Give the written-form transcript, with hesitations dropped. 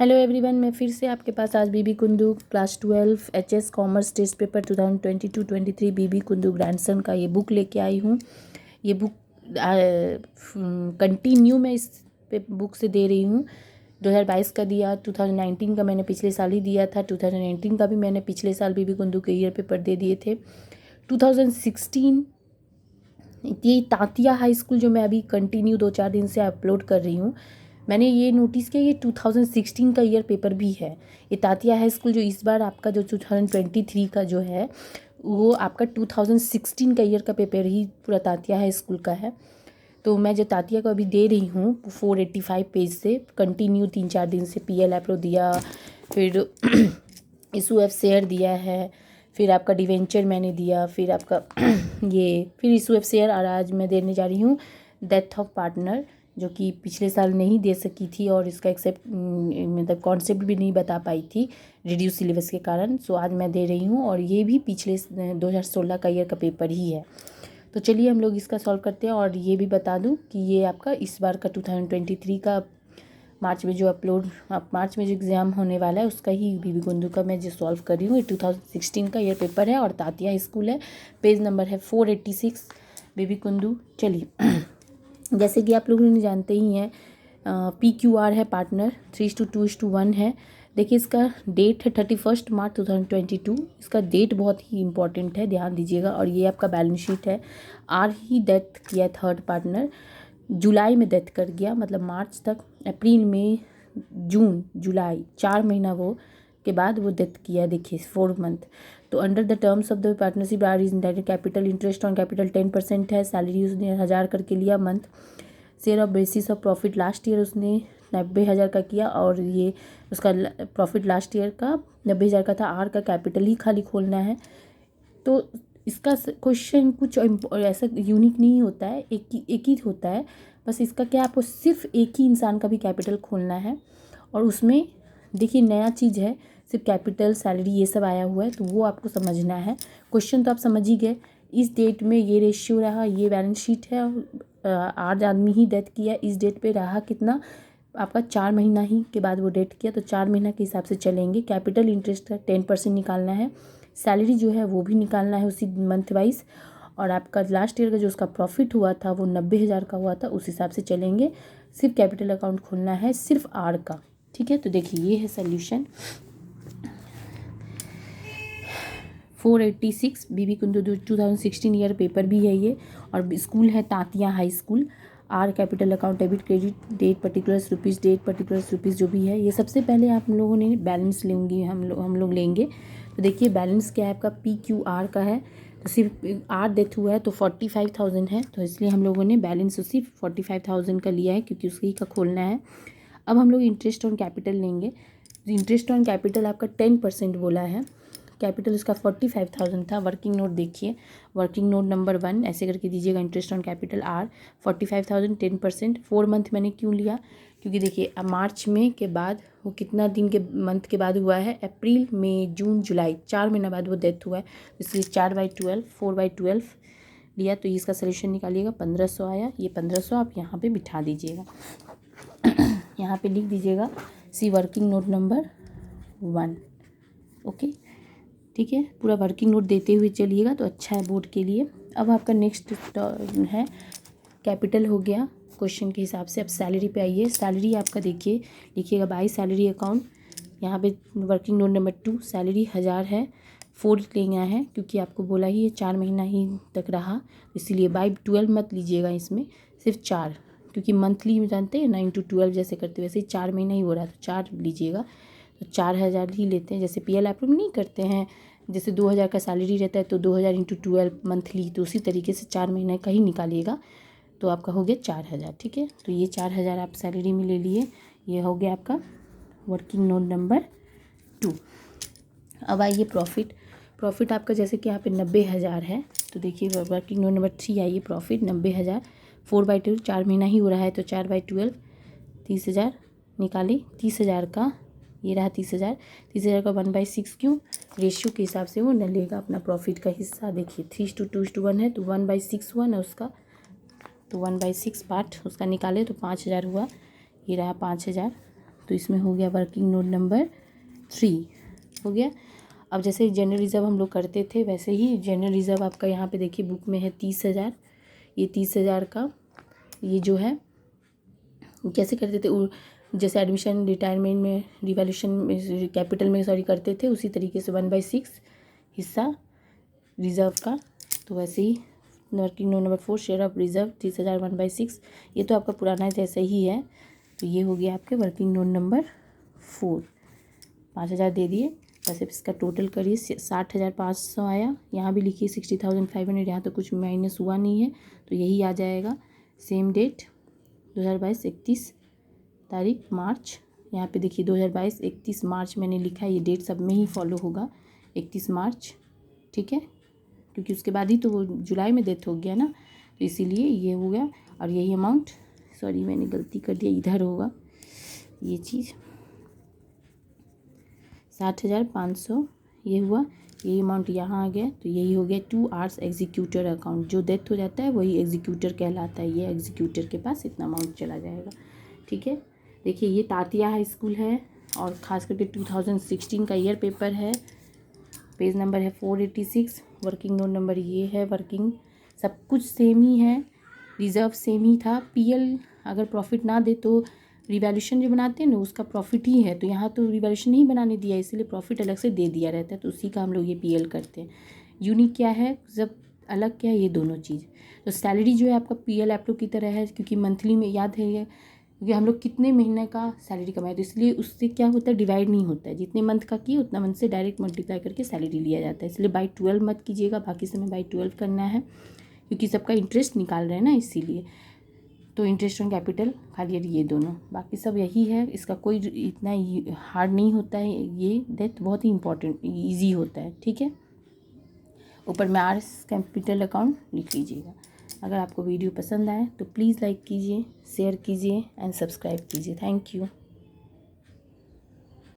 Hello everyone, मैं फिर से आपके पास आज BB Kundu class 12 HS commerce test paper 2022-23 BB Kundu grandson का ये बुक लेके आई हूँ। ये बुक कंटिन्यू मैं इस बुक से दे रही हूँ। 2022 का दिया, 2019 का मैंने पिछले साल ही दिया था, 2019 का भी मैंने पिछले साल बीबी कुंदू के ईयर पेपर दे दिए थे। 2016 ये तांतिया हाई स्कूल जो मैं अभी कंटिन्यू 2-4 दिन से अपलोड कर रही हूँ, मैंने ये नोटिस किया ये 2016 का ईयर पेपर भी है। ये तांतिया हाई स्कूल जो इस बार आपका जो 2023 का जो है वो आपका 2016 का ईयर का पेपर ही पूरा तांतिया हाई स्कूल का है। तो मैं जो तांतिया को अभी दे रही हूँ 485 पेज से कंटिन्यू 3-4 दिन से PL एप्रो दिया, फिर SUF शेयर दिया है, फिर आपका डिवेंचर मैंने दिया, फिर आपका फिर SUF शेयर, और आज मैं देने जा रही हूँ डेथ ऑफ पार्टनर, जो कि पिछले साल नहीं दे सकी थी और इसका एक्सेप्ट मतलब कॉन्सेप्ट भी नहीं बता पाई थी रिड्यूस सिलेबस के कारण। सो आज मैं दे रही हूँ और ये भी पिछले 2016 का ईयर का पेपर ही है। तो चलिए हम लोग इसका सॉल्व करते हैं। और ये भी बता दूँ कि ये आपका इस बार का 2023 का मार्च में जो मार्च में जो एग्ज़ाम होने वाला है उसका ही बीबी कुंदू का मैं जो सॉल्व कर रही हूँ। ये 2016 का ईयर पेपर है और तांतिया स्कूल है। पेज नंबर है 486 बीबी कुंदू। चलिए जैसे कि आप लोग जानते ही हैं PQR है पार्टनर, 3:2:1 है। देखिए इसका डेट है 31 मार्च 2022। इसका डेट बहुत ही इंपॉर्टेंट है, ध्यान दीजिएगा। और ये आपका बैलेंस शीट है। आर ही डेथ किया थर्ड पार्टनर, जुलाई में डेथ कर गया, मतलब मार्च तक, अप्रैल मई जून जुलाई 4 महीना वो के बाद वो डेथ किया। देखिए 4 मंथ। तो under the terms of the partnership R is indirect capital interest on capital 10% है। सैलरी उसने 1000 करके लिया month. Share of basis of profit last year उसने 90,000 का किया और ये उसका प्रॉफिट लास्ट ईयर का 90,000 का था। आर का कैपिटल ही खाली खोलना है। तो इसका क्वेश्चन कुछ ऐसा यूनिक नहीं होता है, एक ही होता है। बस इसका क्या, आपको सिर्फ एक ही इंसान का भी कैपिटल खोलना है और उसमें देखिए नया चीज़ है, सिर्फ कैपिटल सैलरी ये सब आया हुआ है, तो वो आपको समझना है। क्वेश्चन तो आप समझ ही गए। इस डेट में ये रेशियो रहा, ये बैलेंस शीट है, 8 आदमी ही डेथ किया। इस डेट पे रहा कितना आपका 4 महीना ही के बाद वो डेट किया, तो 4 महीना के हिसाब से चलेंगे। कैपिटल इंटरेस्ट का 10% निकालना है। सैलरी जो है वो भी निकालना है उसी मंथ वाइज। और आपका लास्ट ईयर का जो उसका प्रॉफिट हुआ था वो 90,000 का हुआ था, उस हिसाब से चलेंगे। सिर्फ कैपिटल अकाउंट खोलना है, सिर्फ आर का। ठीक है, तो देखिए ये है solution 486 B B Kundu 2016 year paper भी है ये। और स्कूल है Tantia high school. R capital account debit credit date particulars rupees date particulars rupees जो भी है ये सबसे पहले आप लोगों ने बैलेंस लेंगे, हम लोग लेंगे। तो देखिए बैलेंस क्या है आपका PQR का है, तो सिर्फ आर डेथ हुआ है तो 45,000 है, तो इसलिए हम लोगों ने बैलेंस उसी 45,000 का लिया है क्योंकि उसकी का खोलना है। अब हम लोग इंटरेस्ट ऑन कैपिटल लेंगे। इंटरेस्ट ऑन कैपिटल आपका 10% बोला है। कैपिटल उसका 45,000 था। वर्किंग नोट देखिए, वर्किंग नोट नंबर 1 ऐसे करके दीजिएगा। Interest on capital R 45,000 10%। 4 month मैंने क्यों लिया, क्योंकि देखिए अब मार्च में के बाद वो कितना दिन के मंथ के बाद हुआ है, अप्रैल मई जून जुलाई 4 महीना बाद वो डेथ हुआ है, इसलिए 4/12 4/12 लिया। तो इसका सोल्यूशन निकालिएगा, 1500 आया। ये 1500 आप यहाँ पे बिठा दीजिएगा, यहाँ पे लिख दीजिएगा सी वर्किंग नोट नंबर 1। ओके, ठीक है, पूरा वर्किंग नोट देते हुए चलिएगा तो अच्छा है बोर्ड के लिए। अब आपका नेक्स्ट है कैपिटल हो गया क्वेश्चन के हिसाब से। अब सैलरी पे आइए। सैलरी आपका देखिए, लिखिएगा बाई सैलरी अकाउंट। यहाँ पे वर्किंग नोट नंबर 2 सैलरी 1000 है। 4 लेना है क्योंकि आपको बोला ही है 4 महीना ही तक रहा, इसीलिए बाई 12 मत लीजिएगा, इसमें सिर्फ 4, क्योंकि मंथली जानते हैं 9 to 12 जैसे करते वैसे ही 4 महीना ही हो रहा है, तो 4 लीजिएगा। तो 4000 ही लेते हैं, जैसे PL अप्रूव नहीं करते हैं, जैसे 2000 का सैलरी रहता है तो 2000 × 12 मंथली, तो उसी तरीके से 4 महीने का ही निकालिएगा, तो आपका हो गया 4000। ठीक है, तो ये 4000 आप सैलरी में ले लिए। ये हो गया आपका वर्किंग नोट नंबर 2। अब आइए प्रॉफिट आपका जैसे कि यहाँ पे 90,000 है, तो देखिए वर्किंग नोट नंबर 3 आइए। प्रॉफिट 90,000 4/2 4 महीना ही हो रहा है, तो 4/12 30,000 निकाली। 30,000 का ये रहा 30,000 का 1/6 क्यों, रेशियो के हिसाब से वो न लेगा अपना प्रॉफिट का हिस्सा। देखिए 3:2:1 है तो 1/6 हुआ ना उसका, तो 1/6 पार्ट उसका निकाले तो 5,000 हुआ। ये रहा 5,000, तो इसमें हो गया वर्किंग नोट नंबर 3 हो गया। अब जैसे जनरल रिज़र्व हम लोग करते थे वैसे ही जनरल रिज़र्व आपका यहाँ पे देखिए बुक में है 30,000। ये 30,000 का ये जो है कैसे करते थे, जैसे एडमिशन रिटायरमेंट में रिवैल्यूएशन में कैपिटल में सॉरी करते थे, उसी तरीके से 1/6 हिस्सा रिज़र्व का। तो वैसे ही working note number 4 share of reserve 30,000 1/6, ये तो आपका पुराना जैसा ही है। तो ये हो गया आपके वर्किंग नोट नंबर 4। 5,000 दे दिए, बस इसका टोटल करिए 60,500 आया। यहाँ भी लिखिए 60,500, यहाँ तो कुछ माइनस हुआ नहीं है तो यही आ जाएगा। सेम डेट 2022 31 तारीख मार्च, यहाँ पे देखिए 2022 31 मार्च मैंने लिखा है, ये डेट सब में ही फॉलो होगा 31 मार्च, ठीक है, क्योंकि उसके बाद ही तो वो जुलाई में डेथ हो गया ना, तो इसीलिए ये हो गया। और यही अमाउंट, सॉरी मैंने गलती कर दिया, इधर होगा ये चीज़ 60,500 ये हुआ, यही अमाउंट यहाँ आ गया, तो यही हो गया 2 आवर्स एग्जीक्यूटर अकाउंट। जो डेथ हो जाता है वही एग्जीक्यूटर कहलाता है, ये एग्जीक्यूटर के पास इतना अमाउंट चला जाएगा, ठीक है। देखिए ये तातिया हाई स्कूल है और ख़ास करके 2016 का ईयर पेपर है। पेज नंबर है 486, वर्किंग नोट नंबर ये है। वर्किंग सब कुछ सेम ही है, रिज़र्व सेम ही था। पीएल अगर प्रॉफिट ना दे तो रिवैल्यूएशन जो बनाते हैं ना उसका प्रॉफिट ही है, तो यहाँ तो रिवैल्यूएशन नहीं बनाने दिया, इसलिए प्रॉफिट अलग से दे दिया रहता है, तो उसी का हम लोग ये पीएल करते हैं। यूनिक क्या है, जब अलग क्या है, ये दोनों चीज़। तो सैलरी जो है आपका पीएल आप लोग की तरह है, क्योंकि मंथली में याद है ये, क्योंकि हम लोग कितने महीने का सैलरी कमाए, तो इसलिए उससे क्या होता है डिवाइड नहीं होता है, जितने मंथ का किए उतना मंथ से डायरेक्ट मल्टीप्लाई करके सैलरी लिया जाता है। इसलिए बाई 12 मत कीजिएगा, बाकी समय बाई 12 करना है, क्योंकि सबका इंटरेस्ट निकाल रहे हैं ना इसीलिए। तो इंटरेस्ट ऑन कैपिटल खाली ये दोनों, बाकी सब यही है, इसका कोई इतना हार्ड नहीं होता है। ये डेथ बहुत ही इंपॉर्टेंट ईजी होता है, ठीक है। ऊपर में आर्स कैपिटल अकाउंट लिख लीजिएगा। अगर आपको वीडियो पसंद आए तो प्लीज़ लाइक कीजिए, शेयर कीजिए एंड सब्सक्राइब कीजिए। Thank you.